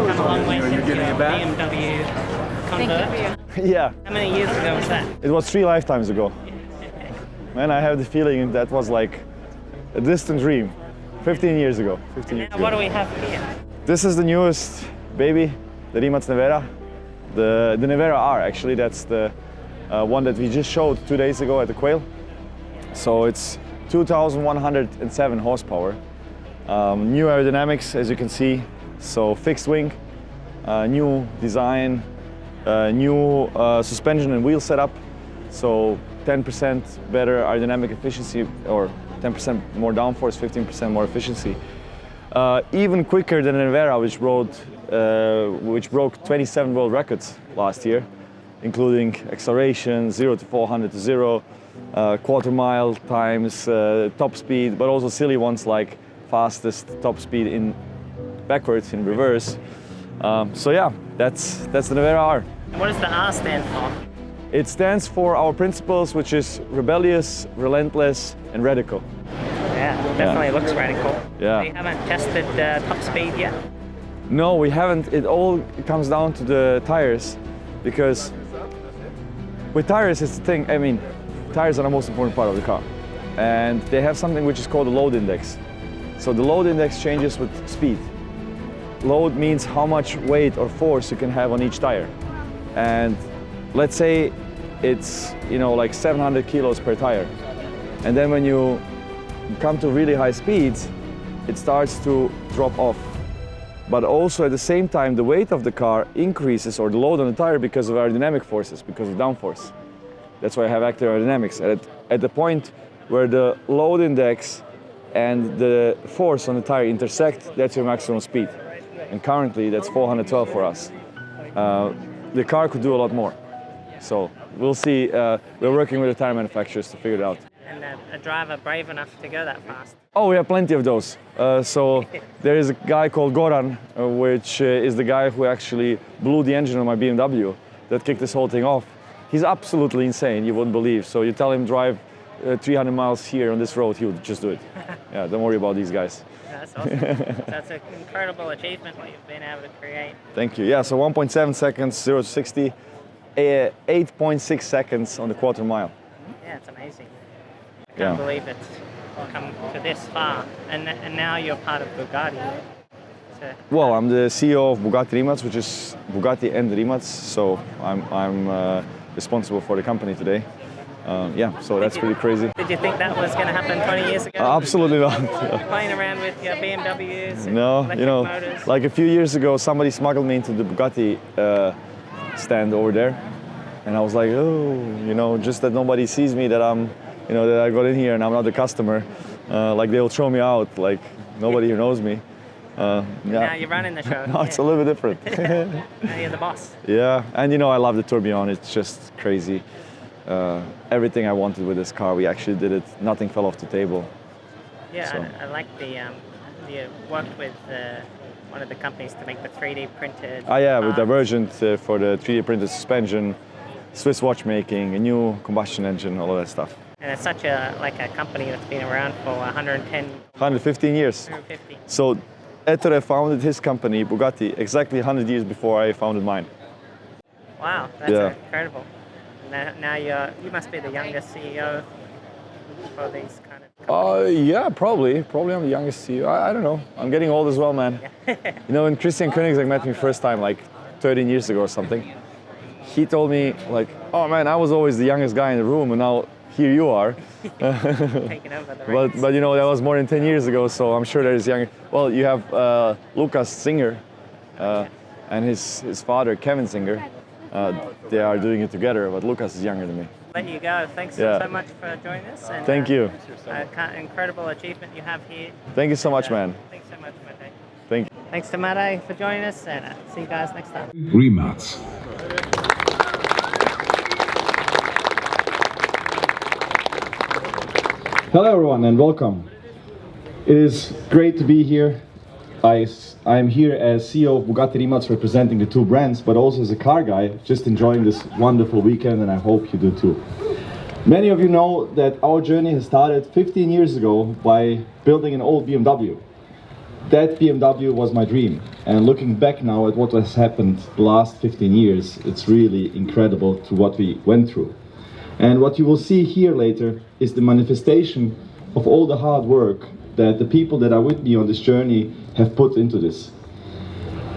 come a long way since your BMW convert. Yeah. How many years ago was that? It was 3 lifetimes ago. Man, I have the feeling that was like a distant dream. 15 years ago. 15 years Now, ago. what do we have here? This is the newest baby, the Rimac Nevera. The Nevera R, actually, that's the one that we just showed 2 days ago at the Quail. So it's 2,107 horsepower. New aerodynamics, as you can see. So fixed wing, new design, new suspension and wheel setup. So 10% better aerodynamic efficiency, or 10% more downforce, 15% more efficiency. Even quicker than Nevera, which broke 27 world records last year, including acceleration, 0 to 400 to 0, quarter mile times, top speed, but also silly ones like fastest top speed in backwards, in reverse. So yeah, that's the Nevera R. And what does the R stand for? It stands for our principles, which is Rebellious, Relentless, and Radical. Yeah, definitely looks radical. Yeah. You haven't tested top speed yet? No, we haven't. It all comes down to the tires, because with tires, it's the thing. I mean, tires are the most important part of the car, and they have something which is called the load index. So the load index changes with speed. Load means how much weight or force you can have on each tire, and let's say it's like 700 kilos per tire, and then when you come to really high speeds, it starts to drop off. But also at the same time, the weight of the car increases, or the load on the tire, because of aerodynamic forces, because of downforce. That's why I have active aerodynamics. At the point where the load index and the force on the tire intersect, that's your maximum speed. And currently that's 412 for us. The car could do a lot more. So we'll see. We're working with the tire manufacturers to figure it out. And a driver brave enough to go that fast? Oh, we have plenty of those. So there is a guy called Goran, which is the guy who actually blew the engine on my BMW that kicked this whole thing off. He's absolutely insane, you wouldn't believe. So you tell him drive 300 miles here on this road, he would just do it. Yeah, don't worry about these guys. That's awesome. That's an incredible achievement what you've been able to create. Thank you. Yeah, so 1.7 seconds, 0 to 60, 8.6 seconds on the quarter mile. Yeah, it's amazing. I can't believe it's come to this far. And now you're part of Bugatti. So, well, I'm the CEO of Bugatti Rimac, which is Bugatti and Rimac. So I'm responsible for the company today. Yeah, so that's pretty crazy. Did you think that was going to happen 20 years ago? Absolutely not. Playing around with your BMWs and no, electric motors? Like a few years ago, somebody smuggled me into the Bugatti stand over there. And I was like, oh, just that nobody sees me, that I'm, that I got in here and I'm not the customer. Like they'll throw me out, like nobody here knows me. Yeah. Now you're running the show. No, it's a little bit different. Now you're the boss. Yeah, and I love the Tourbillon, it's just crazy. Everything I wanted with this car, we actually did it. Nothing fell off the table. Yeah, so. I like you worked with one of the companies to make the 3D printed yeah, parts. with Divergent for the 3D printed suspension, Swiss watchmaking, a new combustion engine, all of that stuff. And it's such a company that's been around for 115 years. 150. So Ettore founded his company, Bugatti, exactly 100 years before I founded mine. Wow, that's incredible. Now you must be the youngest CEO for these kind of companies. Yeah, probably I'm the youngest CEO. I don't know. I'm getting old as well, man. When Christian Koenigsegg met me first time, like 13 years ago or something, he told me, like, oh man, I was always the youngest guy in the room, and now here you are. Taking over the reins. But that was more than 10 years ago, so I'm sure there's younger. Well, you have Lucas Singer and his father, Kevin Singer. They are doing it together, but Lucas is younger than me. Let you go. Thanks so much for joining us. And, Thank you. Incredible achievement you have here. Thank you so much, man. Thanks so much, Mate. Thank you. Thanks to Mate for joining us, and see you guys next time. Rimac. Hello everyone and welcome. It is great to be here. I'm here as CEO of Bugatti Rimac, representing the two brands, but also as a car guy, just enjoying this wonderful weekend, and I hope you do too. Many of you know that our journey has started 15 years ago by building an old BMW. that BMW was my dream. And looking back now at what has happened the last 15 years, it's really incredible to what we went through. And what you will see here later is the manifestation of all the hard work that the people that are with me on this journey have put into this.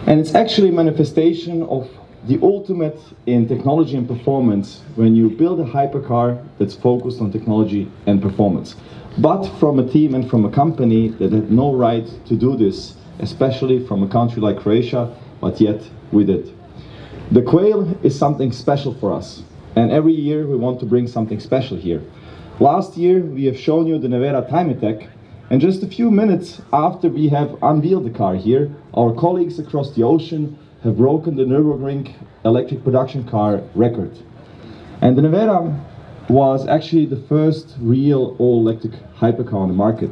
And it's actually a manifestation of the ultimate in technology and performance when you build a hypercar that's focused on technology and performance. But from a team and from a company that had no right to do this, especially from a country like Croatia, but yet we did. The Quail is something special for us, and every year we want to bring something special here. Last year we have shown you the Nevera Time Attack, and just a few minutes after we have unveiled the car here, our colleagues across the ocean have broken the Nürburgring electric production car record. And the Nevera was actually the first real all-electric hypercar on the market.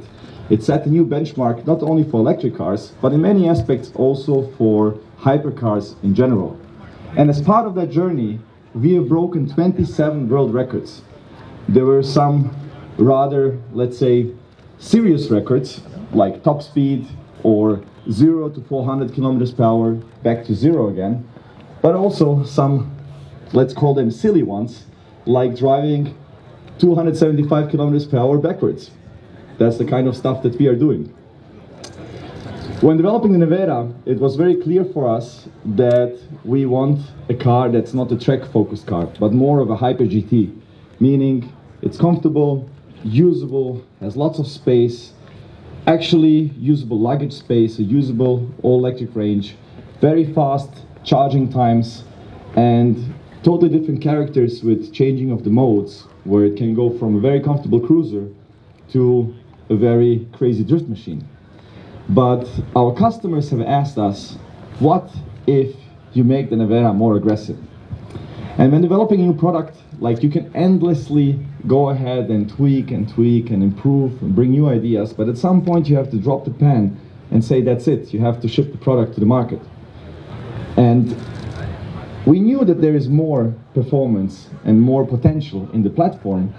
It set a new benchmark not only for electric cars, but in many aspects also for hypercars in general. And as part of that journey, we have broken 27 world records. There were some rather, let's say, serious records, like top speed or 0 to 400 kilometers per hour, back to 0 again, but also some, let's call them silly ones, like driving 275 kilometers per hour backwards. That's the kind of stuff that we are doing. When developing the Nevera, it was very clear for us that we want a car that's not a track-focused car, but more of a hyper GT, meaning it's comfortable, usable, has lots of space, actually usable luggage space, a usable all-electric range, very fast charging times, and totally different characters with changing of the modes, where it can go from a very comfortable cruiser to a very crazy drift machine. But our customers have asked us, what if you make the Nevera more aggressive? And when developing a new product, like, you can endlessly go ahead and tweak and improve and bring new ideas, but at some point you have to drop the pen and say that's it, you have to ship the product to the market. And we knew that there is more performance and more potential in the platform,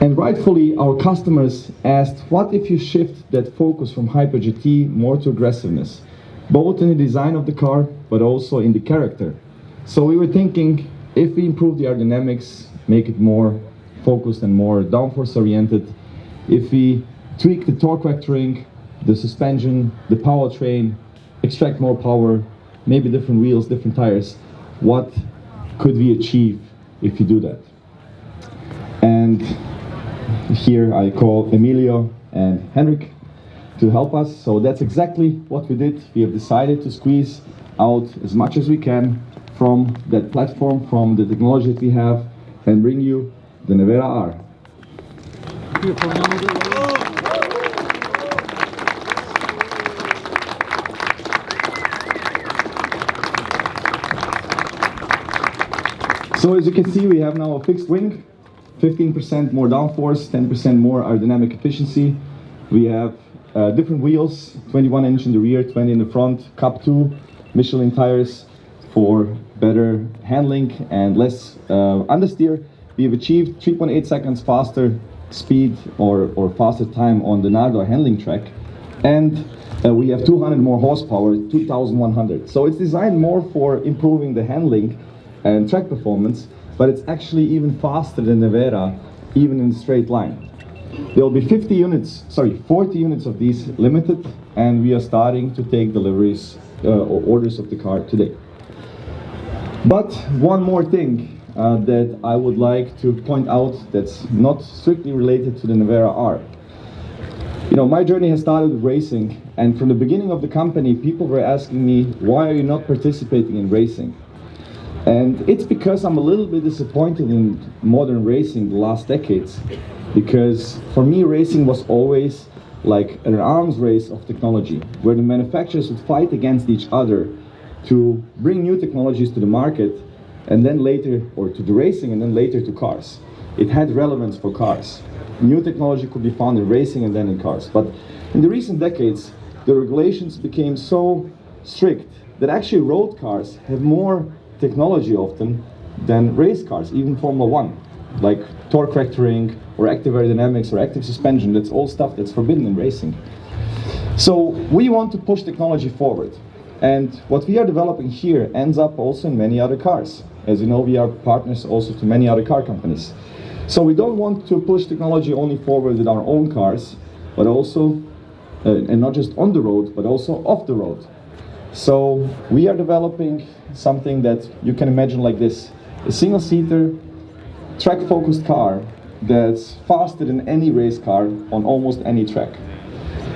and rightfully our customers asked, what if you shift that focus from Hyper GT more to aggressiveness, both in the design of the car but also in the character. So we were thinking, if we improve the aerodynamics, make it more focused and more downforce oriented, if we tweak the torque vectoring, the suspension, the powertrain, extract more power, maybe different wheels, different tires, what could we achieve if you do that? And here I call Emilio and Henrik to help us. So that's exactly what we did. We have decided to squeeze out as much as we can from that platform, from the technology that we have, and bring you the Nevera R. So as you can see, we have now a fixed wing, 15% more downforce, 10% more aerodynamic efficiency. We have different wheels, 21 inch in the rear, 20 in the front, Cup 2, Michelin tires for better handling and less understeer. We have achieved 3.8 seconds faster speed or faster time on the Nardo handling track, and we have 200 more horsepower, 2,100. So it's designed more for improving the handling and track performance, but it's actually even faster than Nevera, even in a straight line. There will be 40 units of these limited, and we are starting to take deliveries or orders of the car today. But one more thing that I would like to point out that's not strictly related to the Nevera R. You know, my journey has started with racing, and from the beginning of the company, people were asking me, why are you not participating in racing? And it's because I'm a little bit disappointed in modern racing the last decades, because for me racing was always like an arms race of technology, where the manufacturers would fight against each other to bring new technologies to the market, and then later, or to the racing, and then later to cars. It had relevance for cars. New technology could be found in racing and then in cars. But in the recent decades, the regulations became so strict that actually road cars have more technology often than race cars, even Formula 1, like torque vectoring or active aerodynamics or active suspension. That's all stuff that's forbidden in racing. So we want to push technology forward. And what we are developing here ends up also in many other cars. As you know, we are partners also to many other car companies. So we don't want to push technology only forward with our own cars, but also, and not just on the road, but also off the road. So we are developing something that you can imagine like this: a single-seater, track-focused car that's faster than any race car on almost any track.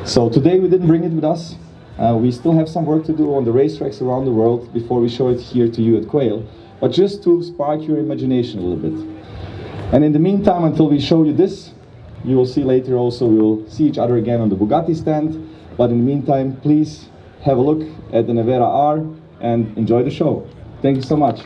So today we didn't bring it with us. We still have some work to do on the racetracks around the world before we show it here to you at Quail, but just to spark your imagination a little bit. And in the meantime, until we show you this, you will see later also, we will see each other again on the Bugatti stand. But in the meantime, please have a look at the Nevera R and enjoy the show. Thank you so much.